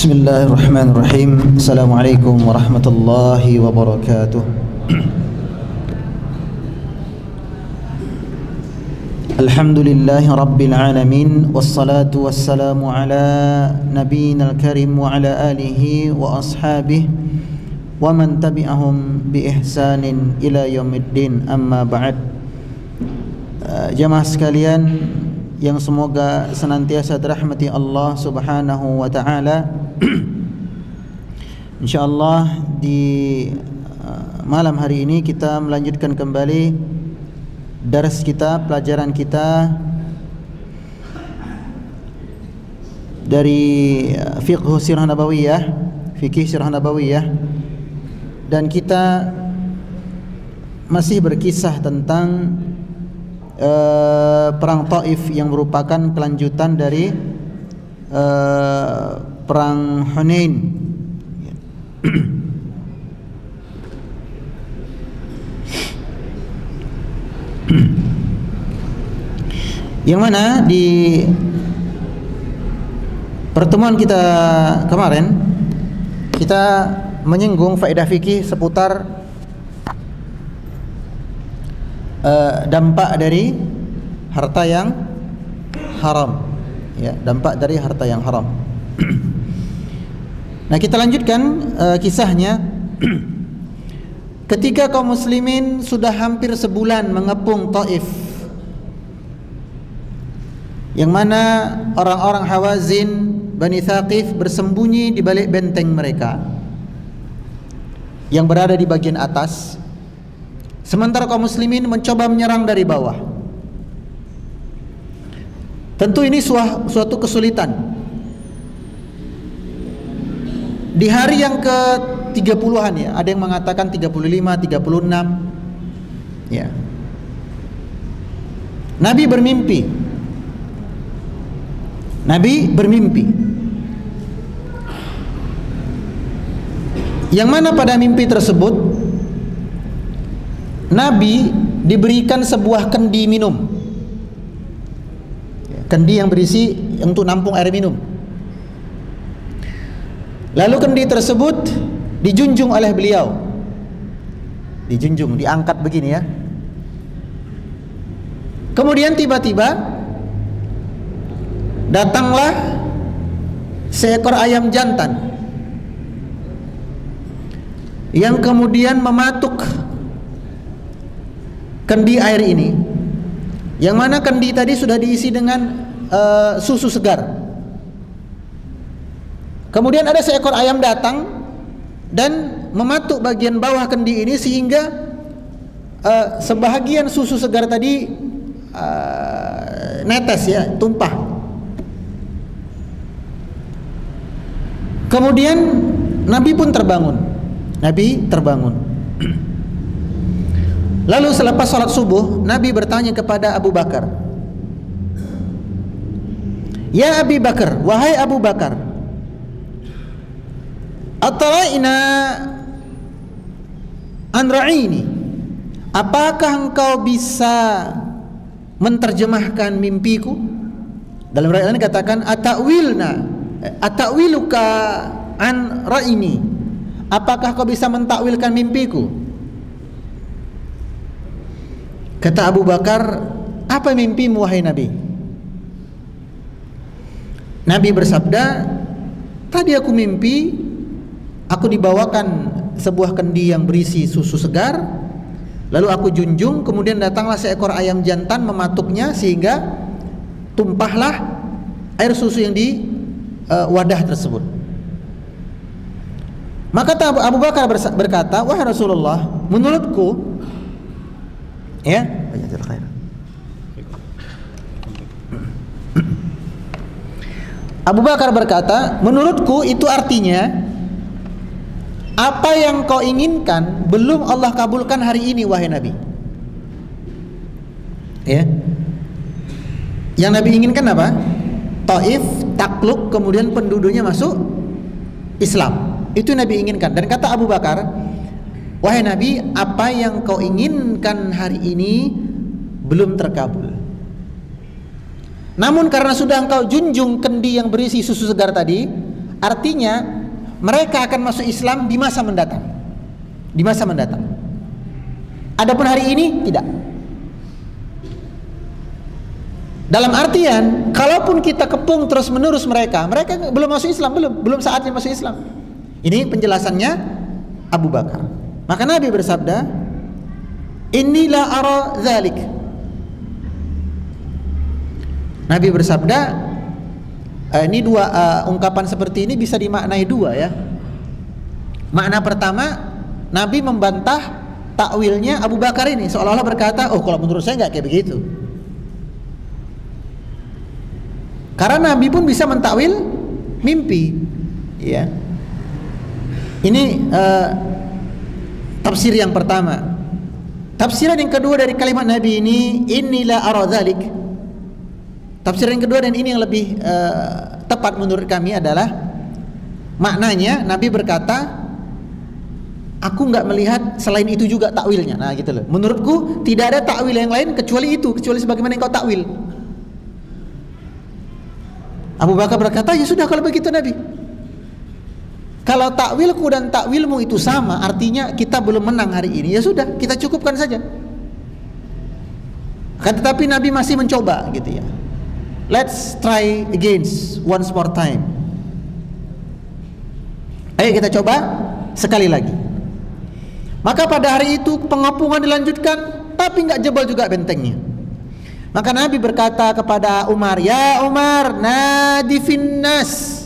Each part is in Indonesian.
Bismillahirrahmanirrahim. Assalamualaikum warahmatullahi wabarakatuh. Alhamdulillahi rabbil alamin. Wassalatu wassalamu ala nabiyina al-karim wa ala alihi wa ashabihi wa man tabi'ahum bi ihsanin ila yaumiddin. Amma ba'd. Jamaah sekalian yang semoga senantiasa dirahmati Allah Subhanahu wa taala. Insyaallah di malam hari ini kita melanjutkan kembali dars kita, pelajaran kita dari fiqh sirah nabawiyah, fikih sirah nabawiyah, dan kita masih berkisah tentang perang Taif yang merupakan kelanjutan dari perang Hunain. Yang mana di pertemuan kita kemarin kita menyinggung faedah fikih seputar dampak dari harta yang haram, ya, dampak dari harta yang haram. Nah, kita lanjutkan kisahnya. Ketika kaum muslimin sudah hampir sebulan mengepung Taif, yang mana orang-orang Hawazin, Bani Thaqif bersembunyi di balik benteng mereka yang berada di bagian atas, sementara kaum muslimin mencoba menyerang dari bawah. Tentu ini suatu kesulitan. Di hari yang ke-30-an, ya, ada yang mengatakan 35, 36, ya, Nabi bermimpi. Yang mana pada mimpi tersebut Nabi diberikan sebuah kendi minum, kendi yang berisi untuk nampung air minum. Lalu kendi tersebut dijunjung oleh beliau, diangkat begini, ya. Kemudian tiba-tiba datanglah seekor ayam jantan yang kemudian mematuk kendi air ini, yang mana kendi tadi sudah diisi dengan susu segar. Kemudian ada seekor ayam datang dan mematuk bagian bawah kendi ini sehingga sebahagian susu segar tadi netes, ya, tumpah. Kemudian Nabi pun terbangun. Lalu selepas sholat subuh, Nabi bertanya kepada Abu Bakar, "Ya Abi Bakar, wahai Abu Bakar, atara'ina an ra'ini, apakah engkau bisa menerjemahkan mimpiku?" Dalam riwayat lain dikatakan atawiluka an ra'ini, apakah kau bisa mentakwilkan mimpiku? Kata Abu Bakar, "Apa mimpimu wahai Nabi?" Nabi bersabda, "Tadi aku mimpi, aku dibawakan sebuah kendi yang berisi susu segar, lalu aku junjung, kemudian datanglah seekor ayam jantan mematuknya sehingga tumpahlah air susu yang di wadah tersebut." Maka Abu Bakar berkata, "Wahai Rasulullah, menurutku," ya, Abu Bakar berkata, "Menurutku itu artinya apa yang kau inginkan belum Allah kabulkan hari ini wahai Nabi." Ya. Yang Nabi inginkan apa? Taif takluk, kemudian penduduknya masuk Islam. Itu Nabi inginkan. Dan kata Abu Bakar, "Wahai Nabi, apa yang kau inginkan hari ini belum terkabul. Namun karena sudah engkau junjung kendi yang berisi susu segar tadi, artinya mereka akan masuk Islam di masa mendatang. Di masa mendatang. Adapun hari ini tidak. Dalam artian, kalaupun kita kepung terus menerus mereka belum masuk Islam, belum saatnya masuk Islam. Ini penjelasannya Abu Bakar. Maka Nabi bersabda, "Inilah ara dzalik." Nabi bersabda, ini dua ungkapan seperti ini bisa dimaknai dua ya. Makna pertama, Nabi membantah takwilnya Abu Bakar ini, seolah-olah berkata, "Oh, kalau menurut saya nggak kayak begitu." Karena Nabi pun bisa mentakwil mimpi, ya. Ini tafsir yang pertama. Tafsiran yang kedua dari kalimat Nabi ini, "Inilah ara dzalik." Tafsiran yang kedua dan ini yang lebih tepat menurut kami adalah maknanya Nabi berkata, "Aku nggak melihat selain itu juga takwilnya." Nah, gitu loh. Menurutku tidak ada takwil yang lain kecuali itu, kecuali sebagaimana yang kau takwil. Abu Bakar berkata, "Ya sudah kalau begitu Nabi. Kalau takwilku dan takwilmu itu sama, artinya kita belum menang hari ini. Ya sudah, kita cukupkan saja." Kan tetapi Nabi masih mencoba gitu ya. Let's try again once more time. Ayo kita coba sekali lagi. Maka pada hari itu pengepungan dilanjutkan, tapi nggak jebol juga bentengnya. Maka Nabi berkata kepada Umar, "Ya Umar, nadi finnas."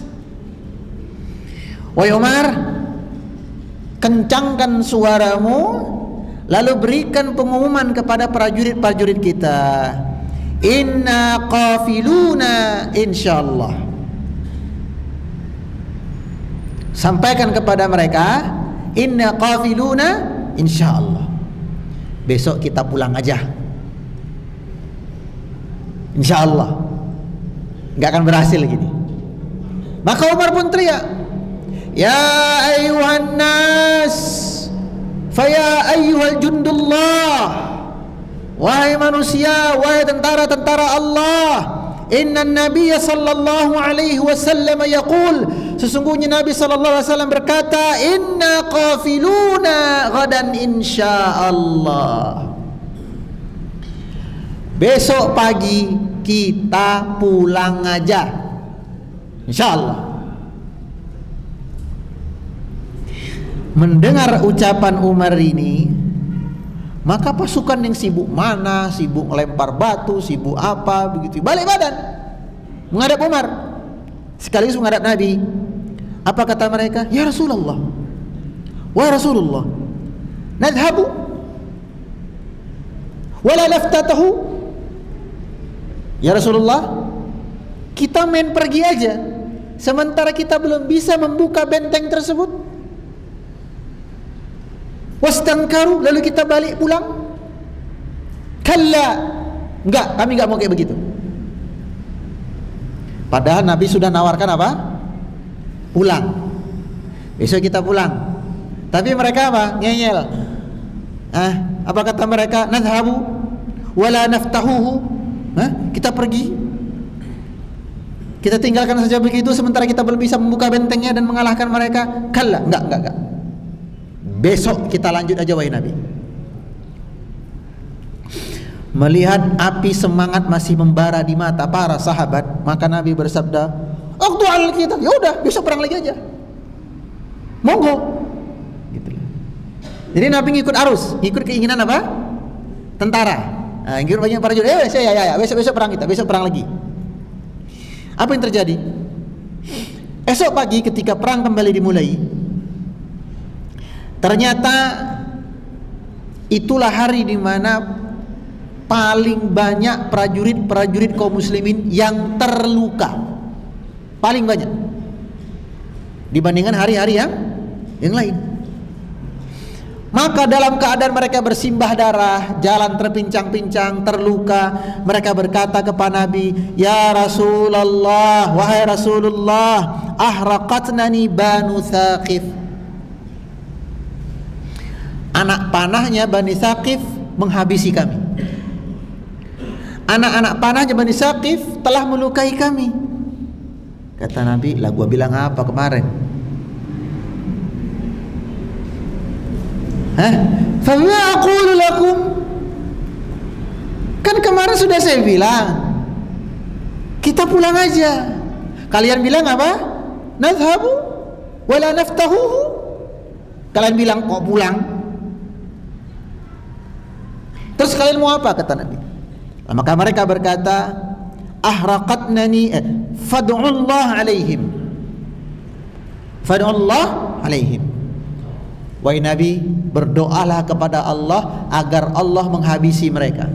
Wahai Umar, kencangkan suaramu, lalu berikan pengumuman kepada prajurit-prajurit kita. Inna qafiluna insyaallah. Sampaikan kepada mereka, inna qafiluna insyaallah. Besok kita pulang aja. Insyaallah. Enggak akan berhasil gini. Maka Umar pun teriak, "Ya ayyuhan nas, fa ya ayyuhal jundullah." Wahai manusia, wahai tentara-tentara Allah, inna Nabiya sallallahu alaihi wasallam yaqul, sesungguhnya Nabi sallallahu alaihi wasallam berkata, "Inna qafiluna ghadan insyaallah." Besok pagi kita pulang aja, insyaallah. Mendengar ucapan Umar ini, maka pasukan yang sibuk mana, sibuk lempar batu, sibuk apa begitu, balik badan menghadap Umar, sekaligus menghadap Nabi. Apa kata mereka? "Ya Rasulullah, wahai Rasulullah, nadhabu wala naftatahu." Ya Rasulullah, kita main pergi aja, sementara kita belum bisa membuka benteng tersebut. Wastangkaru, lalu kita balik pulang. Kalla, enggak, kami enggak mau kayak begitu. Padahal Nabi sudah nawarkan apa? Pulang. Besok kita pulang. Tapi mereka apa? Ngeyel. Apa kata mereka? Nadhabu wala naftahuhu. Kita pergi, kita tinggalkan saja begitu, sementara kita belum bisa membuka bentengnya dan mengalahkan mereka. Kalla, enggak. Besok kita lanjut aja wahai Nabi. Melihat api semangat masih membara di mata para sahabat, maka Nabi bersabda, "Waktu al kita, ya udah besok perang lagi aja. Monggo." Gitu. Jadi Nabi ngikut arus, ngikut keinginan apa? Tentara. Ngikut banyak para jurid. Ya, besok perang kita, besok perang lagi. Apa yang terjadi? Esok pagi ketika perang kembali dimulai, ternyata itulah hari di mana paling banyak prajurit-prajurit kaum muslimin yang terluka. Paling banyak dibandingkan hari-hari yang lain. Maka dalam keadaan mereka bersimbah darah, jalan terpincang-pincang, terluka, mereka berkata kepada Nabi, "Ya Rasulullah, wahai Rasulullah, ahraqatnani Banu Thaqif." Anak panahnya Bani Thaqif menghabisi kami. Anak-anak panahnya Bani Thaqif telah melukai kami. Kata Nabi, lah gua bilang apa kemarin? Fama aqulu lakum, kan kemarin sudah saya bilang kita pulang aja. Kalian bilang apa? Nadhabu wala naftahuhu. Kalian bilang kok pulang. Terus kalian mau apa, kata Nabi? Maka mereka berkata, ahraqatnani fad'ullah alaihim. Fad'ullah alaihim. Wahai Nabi, berdoalah kepada Allah agar Allah menghabisi mereka,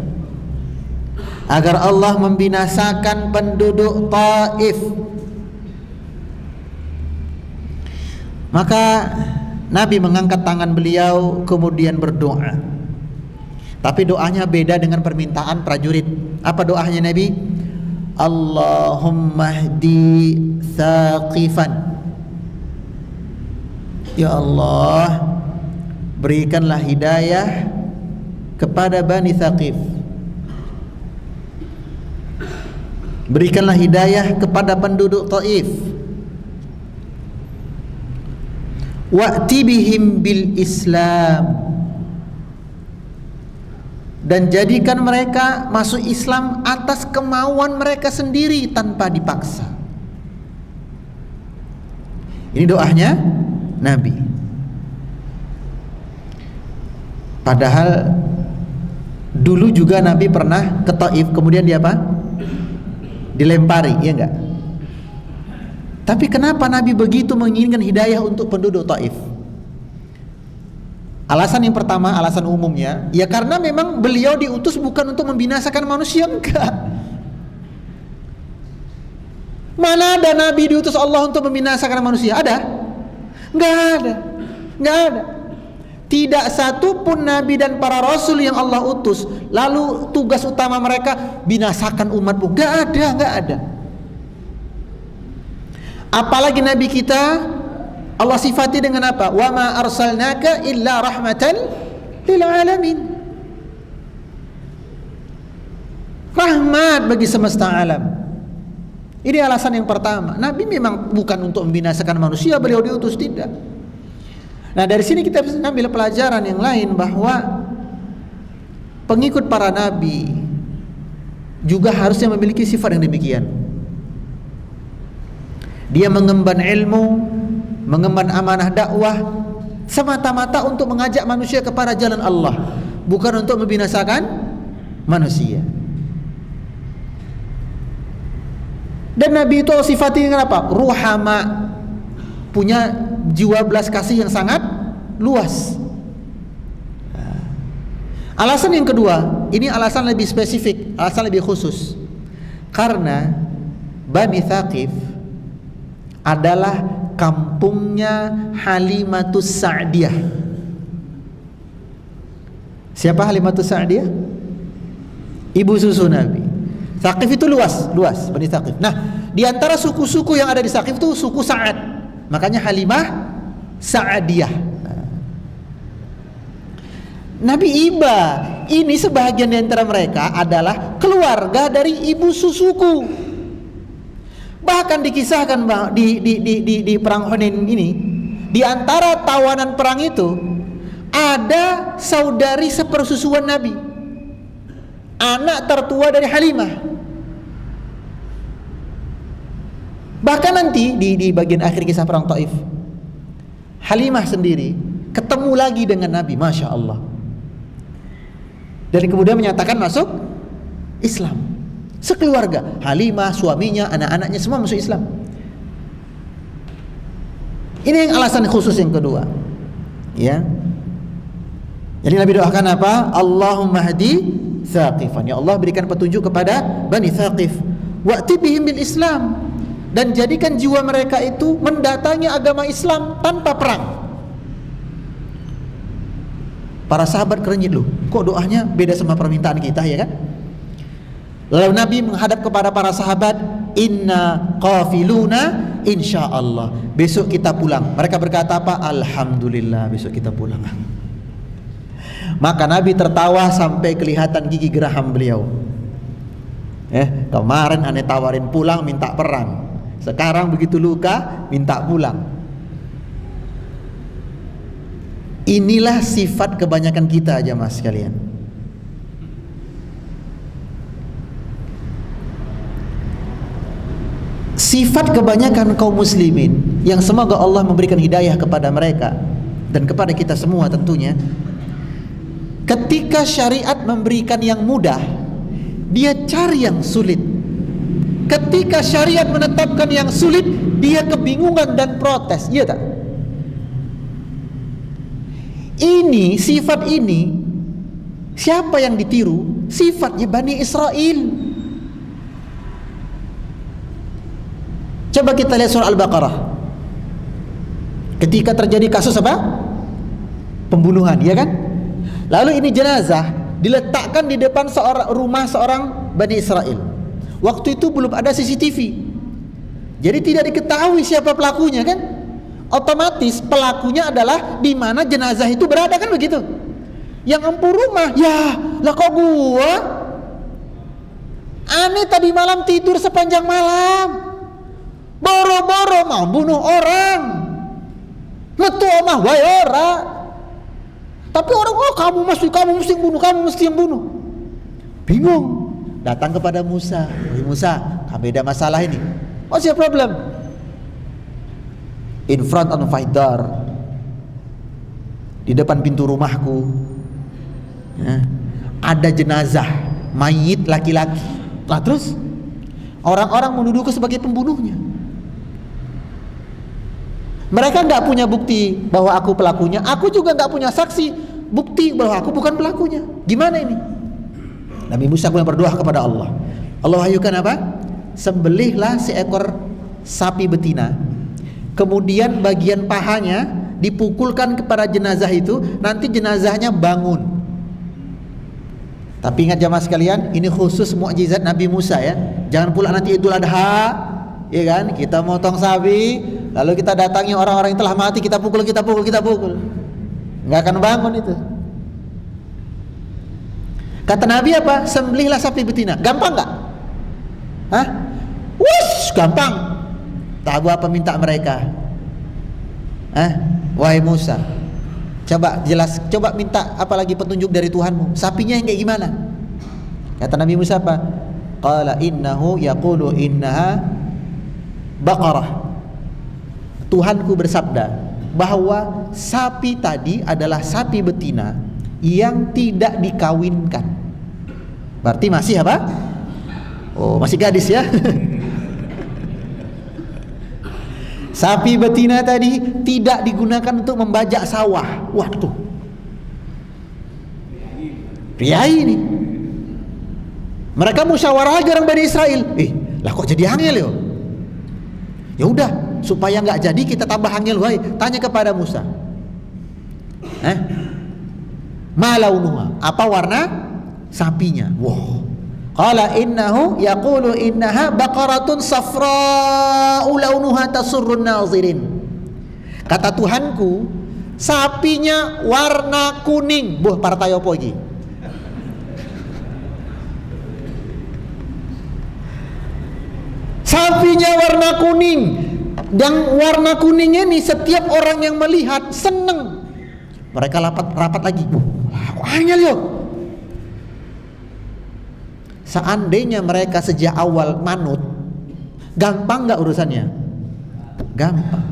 agar Allah membinasakan penduduk Taif. Maka Nabi mengangkat tangan beliau kemudian berdoa. Tapi doanya beda dengan permintaan prajurit. Apa doanya Nabi? Allahumma hdi Thaqifan. Ya Allah, berikanlah hidayah kepada Bani Thaqif. Berikanlah hidayah kepada penduduk Taif. Wa'ti bihim bil Islam, dan jadikan mereka masuk Islam atas kemauan mereka sendiri tanpa dipaksa. Ini doanya Nabi. Padahal dulu juga Nabi pernah ke Taif, kemudian dia apa? Dilempari, ya enggak? Tapi kenapa Nabi begitu menginginkan hidayah untuk penduduk Taif? Alasan yang pertama, alasan umumnya, ya karena memang beliau diutus bukan untuk membinasakan manusia, enggak. Mana ada Nabi diutus Allah untuk membinasakan manusia? Ada? Enggak ada. Enggak ada. Tidak satu pun Nabi dan para Rasul yang Allah utus lalu tugas utama mereka binasakan umatmu. Enggak ada, enggak ada. Apalagi Nabi kita Allah sifati dengan apa? Wa ma arsalnaka illa rahmatan lil alamin. Rahmat bagi semesta alam. Ini alasan yang pertama. Nabi memang bukan untuk membinasakan manusia, beliau diutus, tidak. Nah, dari sini kita bisa ambil pelajaran yang lain bahwa pengikut para nabi juga harusnya memiliki sifat yang demikian. Dia mengemban ilmu, mengemban amanah dakwah semata-mata untuk mengajak manusia kepada jalan Allah, bukan untuk membinasakan manusia. Dan Nabi itu sifatnya apa? Ruhama, punya jiwa belas kasih yang sangat luas. Alasan yang kedua, ini alasan lebih spesifik, alasan lebih khusus. Karena Bani Thaqif adalah kampungnya Halimatus Sa'diyah. Siapa Halimatus Sa'diyah? Ibu susu Nabi. Thaqif itu luas, Bani Thaqif. Nah, di antara suku-suku yang ada di Thaqif itu suku Sa'ad. Makanya Halimah Sa'diyah. Nabi Iba ini sebahagian di antara mereka adalah keluarga dari ibu susuku. Bahkan dikisahkan di perang Hunain ini, di antara tawanan perang itu ada saudari sepersusuan Nabi, anak tertua dari Halimah. Bahkan nanti di bagian akhir kisah perang Taif, Halimah sendiri ketemu lagi dengan Nabi, Masya Allah, dan kemudian menyatakan masuk Islam. Sekeluarga, Halimah, suaminya, anak-anaknya semua masuk Islam. Ini yang alasan khusus yang kedua. Ya. Jadi Nabi doakan apa? Allahumma hdi Thaqifan. Ya Allah, berikan petunjuk kepada Bani Thaqif. Wa'ti bihim bil Islam, dan jadikan jiwa mereka itu mendatangi agama Islam tanpa perang. Para sahabat kerenyit loh. Kok doanya beda sama permintaan kita, ya kan? Lalu Nabi menghadap kepada para sahabat, inna qafiluna insyaallah, besok kita pulang. Mereka berkata apa? Alhamdulillah, besok kita pulang. Maka Nabi tertawa sampai kelihatan gigi geraham beliau. Kemarin aneh tawarin pulang minta perang, Sekarang begitu luka, minta pulang. Inilah sifat kebanyakan kita jemaah sekalian. Sifat kebanyakan kaum muslimin yang semoga Allah memberikan hidayah kepada mereka dan kepada kita semua tentunya. Ketika syariat memberikan yang mudah, dia cari yang sulit. Ketika syariat menetapkan yang sulit, dia kebingungan dan protes. Iya tak? Ini, sifat ini, siapa yang ditiru? Sifatnya Bani Israel. Coba kita lihat surah Al-Baqarah. Ketika terjadi kasus apa? Pembunuhan, ya kan? Lalu ini jenazah diletakkan di depan rumah seorang Bani Israel. Waktu itu belum ada CCTV, jadi tidak diketahui siapa pelakunya kan? Otomatis pelakunya adalah di mana jenazah itu berada kan begitu? Yang empu rumah, ya lah kok gua? Aneh tadi malam tidur sepanjang malam, boro-boro mau bunuh orang, metu omah wae ora. Tapi orang, oh kamu mesti yang bunuh. Bingung, datang kepada Musa. Musa, kami ada masalah ini. What's your problem? In front of my door, di depan pintu rumahku, ada jenazah mayit laki-laki. Lah terus orang-orang menuduhku sebagai pembunuhnya. Mereka nggak punya bukti bahwa aku pelakunya. Aku juga nggak punya saksi bukti bahwa aku bukan pelakunya. Gimana ini? Nabi Musa pun berdoa kepada Allah. Allah wahyukan apa? Sembelihlah seekor sapi betina. Kemudian bagian pahanya dipukulkan kepada jenazah itu. Nanti jenazahnya bangun. Tapi ingat jamaah sekalian, ini khusus mukjizat Nabi Musa ya. Jangan pula nanti Idul Adha, ya kan? Kita motong sapi, lalu kita datangi orang-orang yang telah mati, kita pukul. Nggak akan bangun itu. Kata Nabi apa? Sembelihlah sapi betina. Gampang nggak? Hah? Wush, gampang. Tahu apa minta mereka? Wahai Musa, coba minta apa lagi petunjuk dari Tuhanmu. Sapinya yang kayak gimana? Kata Nabi Musa apa? Qala innahu yaqulu innaha baqarah. Tuhanku bersabda bahwa sapi tadi adalah sapi betina yang tidak dikawinkan. Berarti masih apa? Oh, masih gadis ya. Sapi betina tadi tidak digunakan untuk membajak sawah. Waduh, priai ini. Mereka musyawarah aja orang Bani Israel. Lah kok jadi angel yo? Ya udah, supaya nggak jadi kita tambah angel, wahai tanya kepada Musa. Ma launuha? Apa warna sapinya? Wow. Qala innahu yaqulu innaha baqaratun safra'u launuha tasurrun nazirin. Kata Tuhanku, sapinya warna kuning. Buh, partai opo iki? Sapinya warna kuning. Dan warna kuningnya nih setiap orang yang melihat seneng. Mereka rapat lagi. Angel yo. Seandainya mereka sejak awal manut, gampang nggak urusannya? Gampang.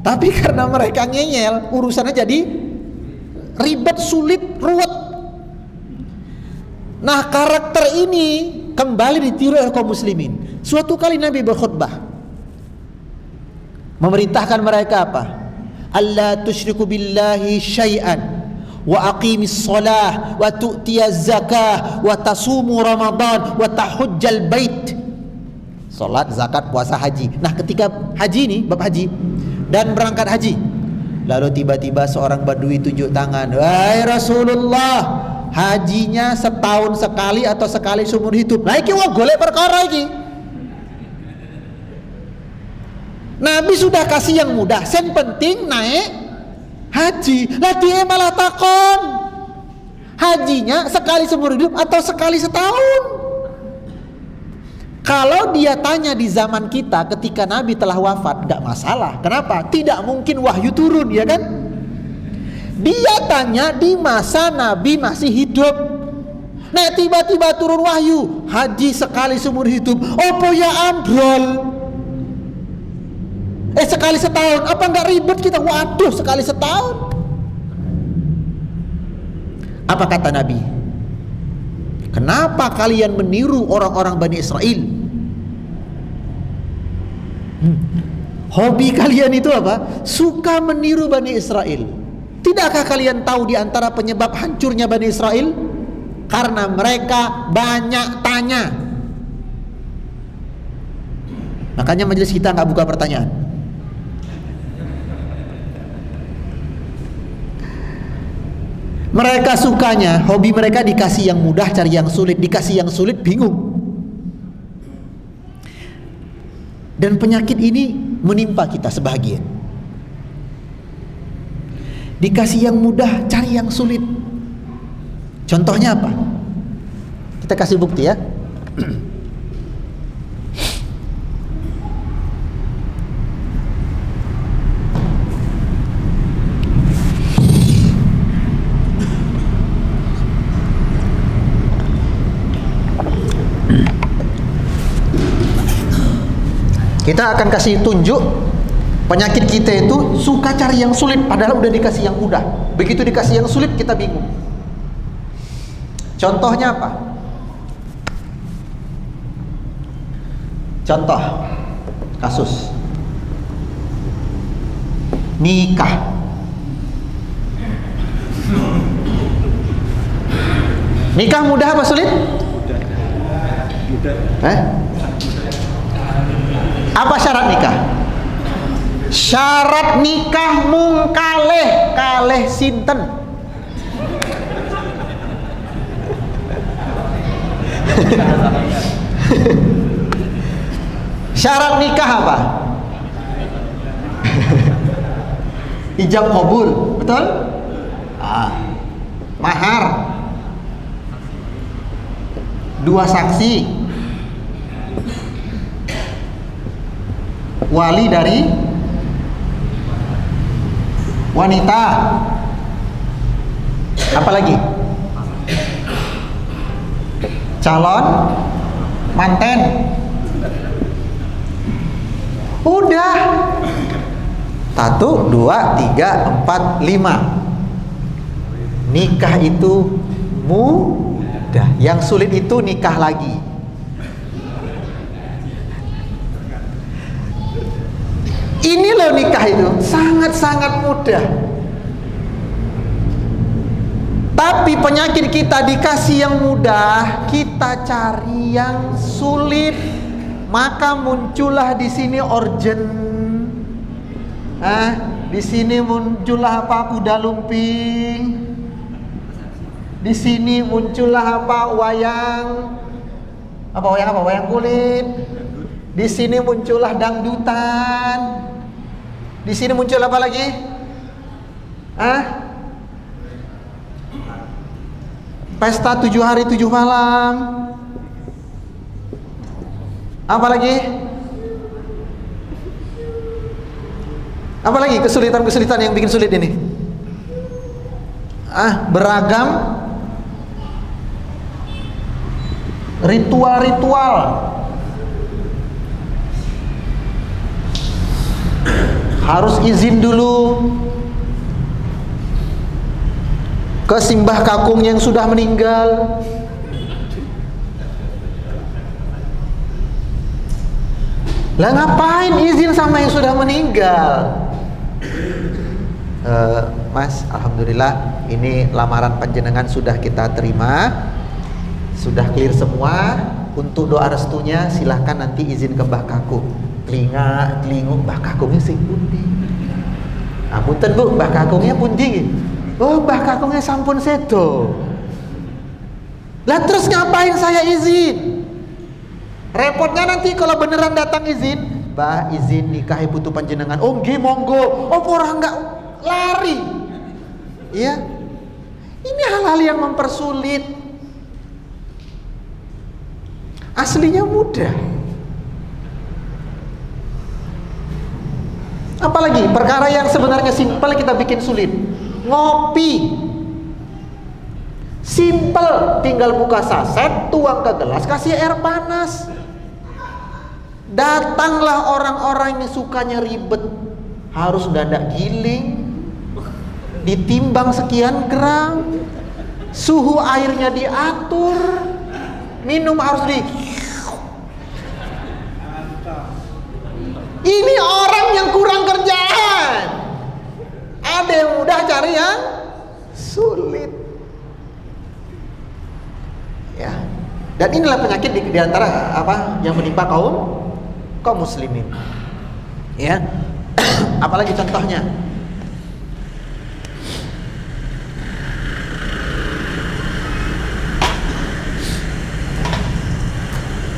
Tapi karena mereka ngeyel, urusannya jadi ribet, sulit, ruwet. Nah, karakter ini kembali ditiru oleh kaum muslimin. Suatu kali Nabi berkhutbah, memerintahkan mereka apa? Alla tusyriku billahi syai'an wa aqimis shalah wa tu'tiyaz zakah wa tasumu ramadan wa tahujjal bait. Salat, zakat, puasa, haji. Nah, ketika haji ini, bab haji dan berangkat haji, lalu tiba-tiba seorang badui tunjuk tangan, "Wahai Rasulullah, hajinya setahun sekali atau sekali seumur hidup." Lah iki wong golek perkara iki. Nabi sudah kasih yang mudah, sen penting naik haji. Lah dia malah takon, hajinya sekali seumur hidup atau sekali setahun? Kalau dia tanya di zaman kita ketika Nabi telah wafat, enggak masalah. Kenapa? Tidak mungkin wahyu turun, ya kan? Dia tanya di masa Nabi masih hidup. Nah, tiba-tiba turun wahyu, haji sekali seumur hidup. Opo ya ambrol? Sekali setahun, apa enggak ribet kita? Waduh, sekali setahun. Apa kata Nabi? Kenapa kalian meniru orang-orang Bani Israel? Hobi kalian itu apa? Suka meniru Bani Israel. Tidakkah kalian tahu di antara penyebab hancurnya Bani Israel? Karena mereka banyak tanya. Makanya majelis kita nggak buka pertanyaan. Mereka sukanya, hobi mereka dikasih yang mudah, cari yang sulit. Dikasih yang sulit, bingung. Dan penyakit ini menimpa kita sebagian. Dikasih yang mudah, cari yang sulit. Contohnya apa? Kita kasih bukti ya. Kita akan kasih tunjuk penyakit kita itu suka cari yang sulit padahal udah dikasih yang mudah. Begitu dikasih yang sulit kita bingung. Contohnya apa? Contoh kasus nikah. Nikah mudah apa sulit? Apa syarat nikah? Syarat nikah mung kalih sinten? Syarat nikah apa? Ijab kabul, betul? Mahar, 2 saksi, wali dari wanita, apa lagi? Calon manten. Udah 1, 2, 3, 4, 5. Nikah itu mudah. Yang sulit itu nikah lagi. Ini loh nikah itu sangat-sangat mudah. Tapi penyakit kita dikasih yang mudah, kita cari yang sulit. Maka muncullah di sini organ. Di sini muncullah apa? Kuda lumping. Di sini muncullah apa? Wayang. Wayang kulit. Di sini muncullah dangdutan. Di sini muncul apa lagi? Pesta 7 hari 7 malam. Apa lagi? Apa lagi kesulitan-kesulitan yang bikin sulit ini? Beragam ritual-ritual. Harus izin dulu ke simbah kakung yang sudah meninggal. Lah ngapain izin sama yang sudah meninggal? Mas, alhamdulillah ini lamaran panjenengan sudah kita terima, sudah clear semua. Untuk doa restunya silahkan nanti izin ke Mbah Kakung. Telinga Mbah Kakungnya sing pundi? Punten Bu, Mbah Kakungnya pundi? Oh, Mbah Kakungnya sampun sedo. Lah terus ngapain saya izin? Repotnya nanti kalau beneran datang izin, Mbah izin nikah putu panjenengan. Oh nggih monggo. Oh orang enggak lari. Iya. Ini hal-hal yang mempersulit. Aslinya mudah. Apalagi perkara yang sebenarnya simpel kita bikin sulit. Ngopi simpel, tinggal buka saset, tuang ke gelas, kasih air panas. Datanglah orang-orang yang sukanya ribet, harus dadak giling, ditimbang sekian gram, suhu airnya diatur, minum harus di. Ini orang yang kurang kerjaan. Ada yang mudah, cari yang sulit. Ya. Dan inilah penyakit di antara apa yang menimpa kaum muslimin. Ya. Apalagi contohnya?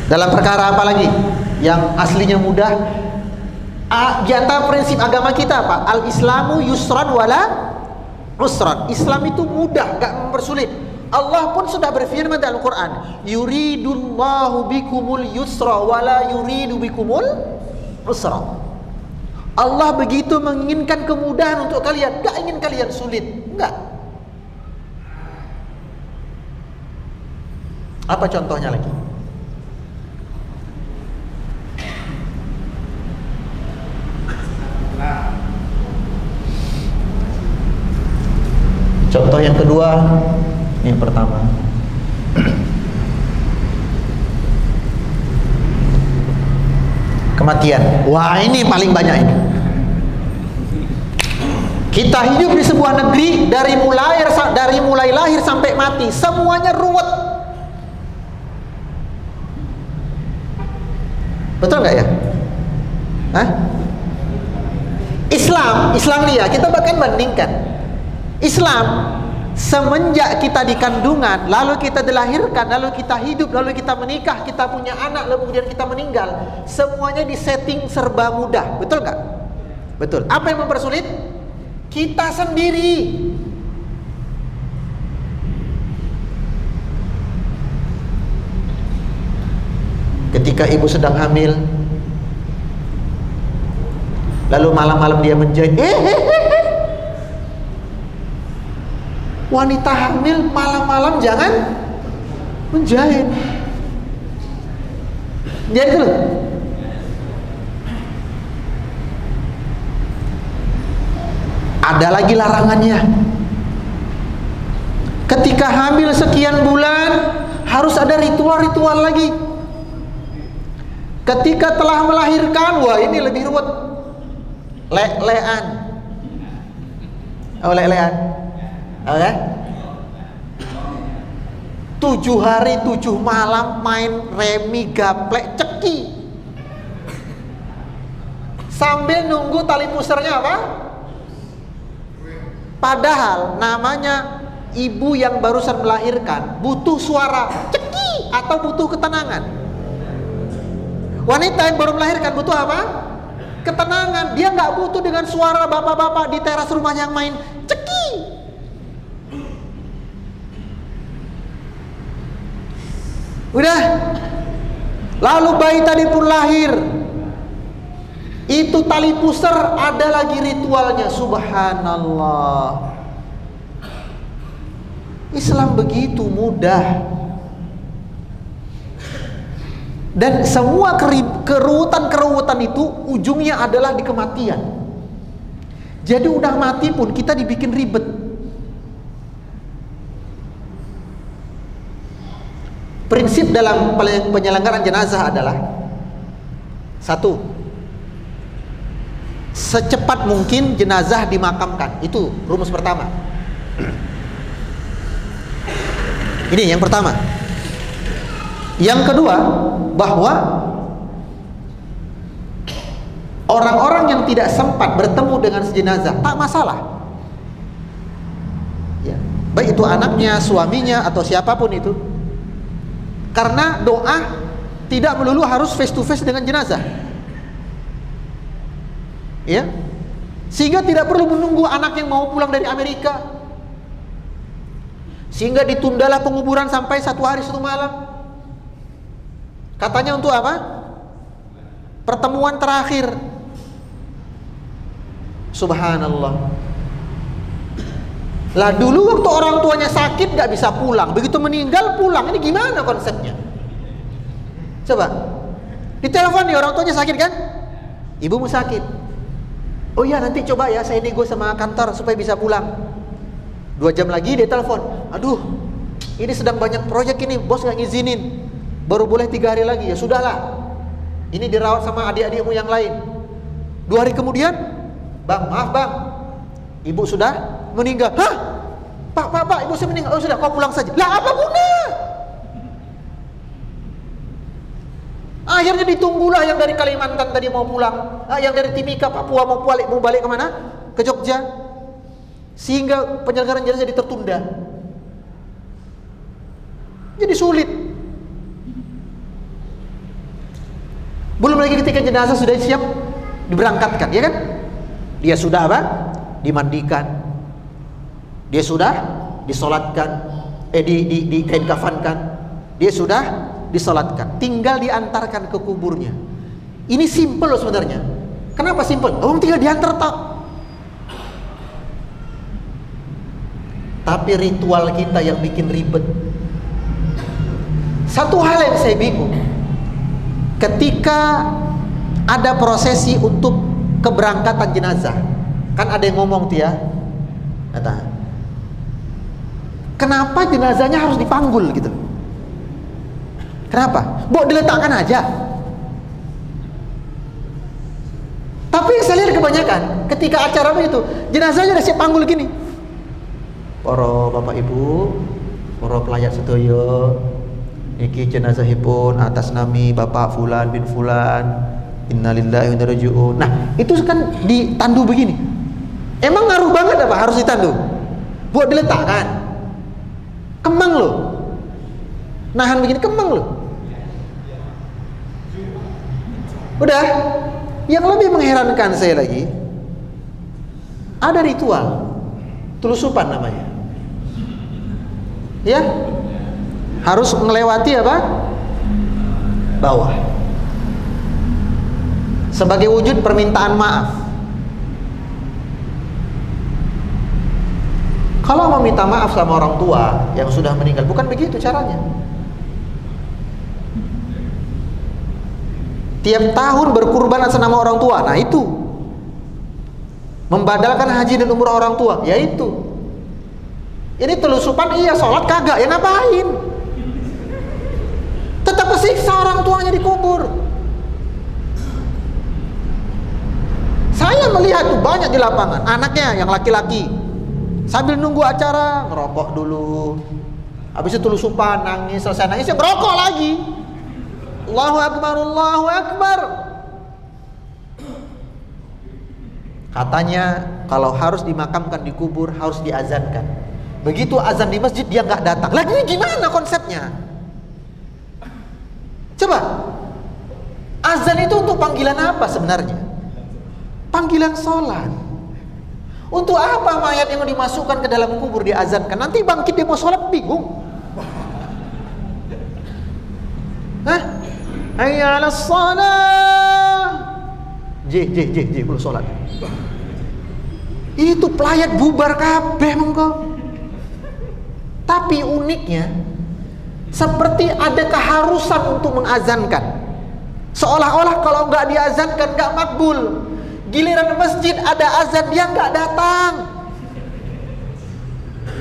Dalam perkara apa lagi yang aslinya mudah? Di antara prinsip agama kita apa? Al-Islamu yusran wala usran. Islam itu mudah, gak mempersulit. Allah pun sudah berfirman dalam Quran, yuridullahu bikumul yusra wala yuridu bikumul usra. Allah begitu menginginkan kemudahan untuk kalian, gak ingin kalian sulit. Enggak. Apa contohnya lagi? Contoh yang kedua, yang pertama. Kematian. Wah, ini paling banyak ini. Kita hidup di sebuah negeri dari mulai lahir sampai mati, semuanya ruwet. Betul nggak ya? Hah? Islam nih ya, kita bahkan bandingkan. Islam semenjak kita di kandungan, lalu kita dilahirkan, lalu kita hidup, lalu kita menikah, kita punya anak, lalu kemudian kita meninggal, semuanya disetting serba mudah. Betul nggak? Betul. Apa yang mempersulit? Kita sendiri. Ketika ibu sedang hamil, lalu malam-malam dia menjahit. Wanita hamil malam-malam jangan menjahit. Jadi dulu. Ada lagi larangannya. Ketika hamil sekian bulan harus ada ritual-ritual lagi. Ketika telah melahirkan, wah ini lebih ruwet. Lelean. Oh, lelean. Oke. 7 hari 7 malam main remi, gaplek, ceki. Sambil nunggu tali pusernya apa? Padahal namanya ibu yang barusan melahirkan butuh suara ceki atau butuh ketenangan. Wanita yang baru melahirkan butuh apa? Ketenangan. Dia nggak butuh dengan suara bapak-bapak di teras rumah yang main ceki. Udah. Lalu bayi tadi pun lahir. Itu tali pusar ada lagi ritualnya. Subhanallah. Islam begitu mudah. Dan semua keruwetan itu ujungnya adalah di kematian. Jadi udah mati pun kita dibikin ribet. Prinsip dalam penyelenggaraan jenazah adalah satu, secepat mungkin jenazah dimakamkan. Itu rumus pertama. Ini yang pertama. Yang kedua, bahwa orang-orang yang tidak sempat bertemu dengan jenazah tak masalah. Ya, baik itu anaknya, suaminya atau siapapun itu. Karena doa tidak melulu harus face to face dengan jenazah. Ya. Sehingga tidak perlu menunggu anak yang mau pulang dari Amerika. Sehingga ditundalah penguburan sampai 1 hari 1 malam. Katanya untuk apa? Pertemuan terakhir. Subhanallah. Lah dulu waktu orang tuanya sakit gak bisa pulang, begitu meninggal pulang. Ini gimana konsepnya? Coba ditelepon nih, orang tuanya sakit kan? Ibumu sakit. Oh iya, nanti coba ya saya nego sama kantor supaya bisa pulang. 2 jam lagi dia telepon. Aduh, ini sedang banyak proyek ini, bos gak ngizinin. Baru boleh 3 hari lagi. Ya sudahlah, ini dirawat sama adik-adikmu yang lain. 2 hari kemudian, bang, maaf bang, ibu sudah meninggal. Hah? Pak, ibu sudah meninggal. Oh sudah, kau pulang saja. Lah apa guna? Akhirnya ditunggulah yang dari Kalimantan tadi mau pulang, yang dari Timika, Papua mau balik kemana? Ke Jogja. Sehingga penyelenggaraan jenazah jadi tertunda. Jadi sulit. Belum lagi ketika jenazah sudah siap diberangkatkan, ya kan? Dia sudah apa? Dimandikan. Dia sudah disolatkan, dikain kafankan. Dia sudah disolatkan. Tinggal diantarkan ke kuburnya. Ini simple loh sebenarnya. Kenapa simple? Orang tinggal diantar tak. Tapi ritual kita yang bikin ribet. Satu hal yang saya bingung, ketika ada prosesi untuk keberangkatan jenazah, kan ada yang ngomong tuh ya, kata, kenapa jenazahnya harus dipanggul gitu? Kenapa? Bok diletakkan aja. Tapi yang saya lihat kebanyakan ketika acara begitu, jenazahnya udah siap panggul gini. Para bapak ibu, para pelayat sedoyo, iki jenazahipun atas nami Bapak Fulan bin Fulan, innalillahi wa inna ilaihi raji'un. Nah, itu kan ditandu begini. Emang ngaruh banget apa harus ditandu? Buat diletakkan. Kemang loh. Nahan begini kemang loh. Udah. Yang lebih mengherankan saya lagi, ada ritual telusupan namanya. Ya, harus melewati apa? Bawah. Sebagai wujud permintaan maaf. Kalau mau minta maaf sama orang tua yang sudah meninggal, bukan begitu caranya. Tiap tahun berkurban atas nama orang tua. Nah itu membadalkan haji dan umrah orang tua. Ya itu. Ini telusupan iya, sholat kagak, ya ngapain? Tetap kesiksa orang tuanya dikubur. Saya melihat tuh banyak di lapangan, anaknya yang laki-laki sambil nunggu acara ngerokok dulu, habis itu telusupan, nangis, selesai nangis ya ngerokok lagi. Allahu Akbar, Allahu Akbar. Katanya kalau harus dimakamkan di kubur harus diazankan. Begitu azan di masjid dia nggak datang. Lagi gimana konsepnya? Coba, azan itu untuk panggilan apa sebenarnya? Panggilan sholat. Untuk apa mayat yang dimasukkan ke dalam kubur diazankan? Nanti bangkit dia mau sholat bingung. Hah? Hayya 'alas shalah. J belum sholat. Itu pelayat bubar kabeh mengko. Tapi uniknya, seperti ada keharusan untuk mengazankan. Seolah-olah kalau nggak diazankan nggak makbul. Giliran masjid ada azan dia nggak datang.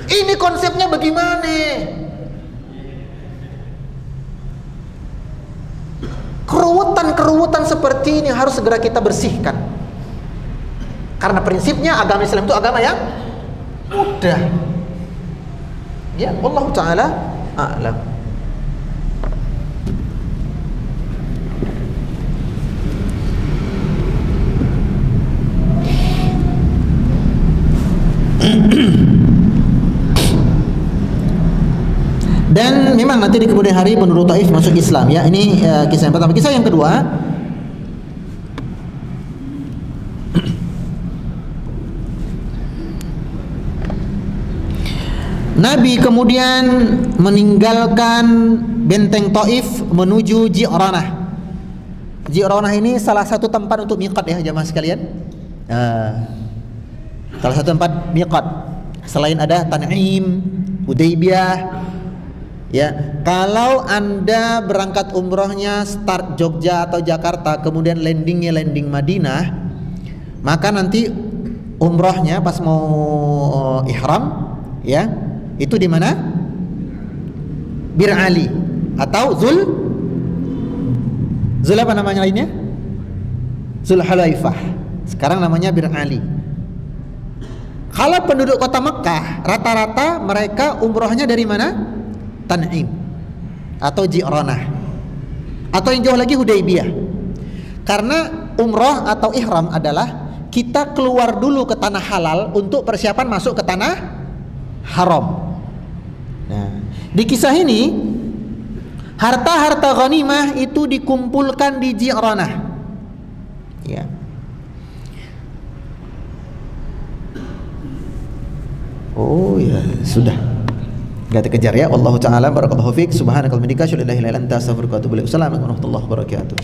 Ini konsepnya bagaimana? Keruwetan seperti ini harus segera kita bersihkan. Karena prinsipnya agama Islam itu agama yang mudah. Ya, Allah Ta'ala a'lam. Dan memang nanti di kemudian hari penduduk Taif masuk Islam ya. Ini kisah yang pertama. Kisah yang kedua, Nabi kemudian meninggalkan benteng Taif menuju Ji'ranah. Ji'ranah ini salah satu tempat untuk miqat ya jamaah sekalian. Salah satu tempat miqat. Selain ada Tan'im, Hudaybiyah. Ya, kalau Anda berangkat umrohnya start Jogja atau Jakarta, kemudian landingnya landing Madinah, maka nanti umrohnya pas mau ihram, ya, itu di mana? Bir Ali atau Zul apa namanya lainnya? Zulhulaifah. Sekarang namanya Bir Ali. Kalau penduduk kota Mekah, rata-rata mereka umrohnya dari mana? Tan'im atau Ji'ranah, atau yang jauh lagi Hudaybiyah. Karena umroh atau ihram adalah kita keluar dulu ke tanah halal untuk persiapan masuk ke tanah haram. Nah, di kisah ini harta-harta ghanimah itu dikumpulkan di Ji'ranah. Ya. Oh ya, sudah. Gak dikejar ya. Wallahu ta'ala barakallahu fiik. Subhanakallahumma wa bihamdika asyhadu an la ilaha illa anta astaghfiruka wa atubu ilaik. Assalamualaikum warahmatullahi wabarakatuh.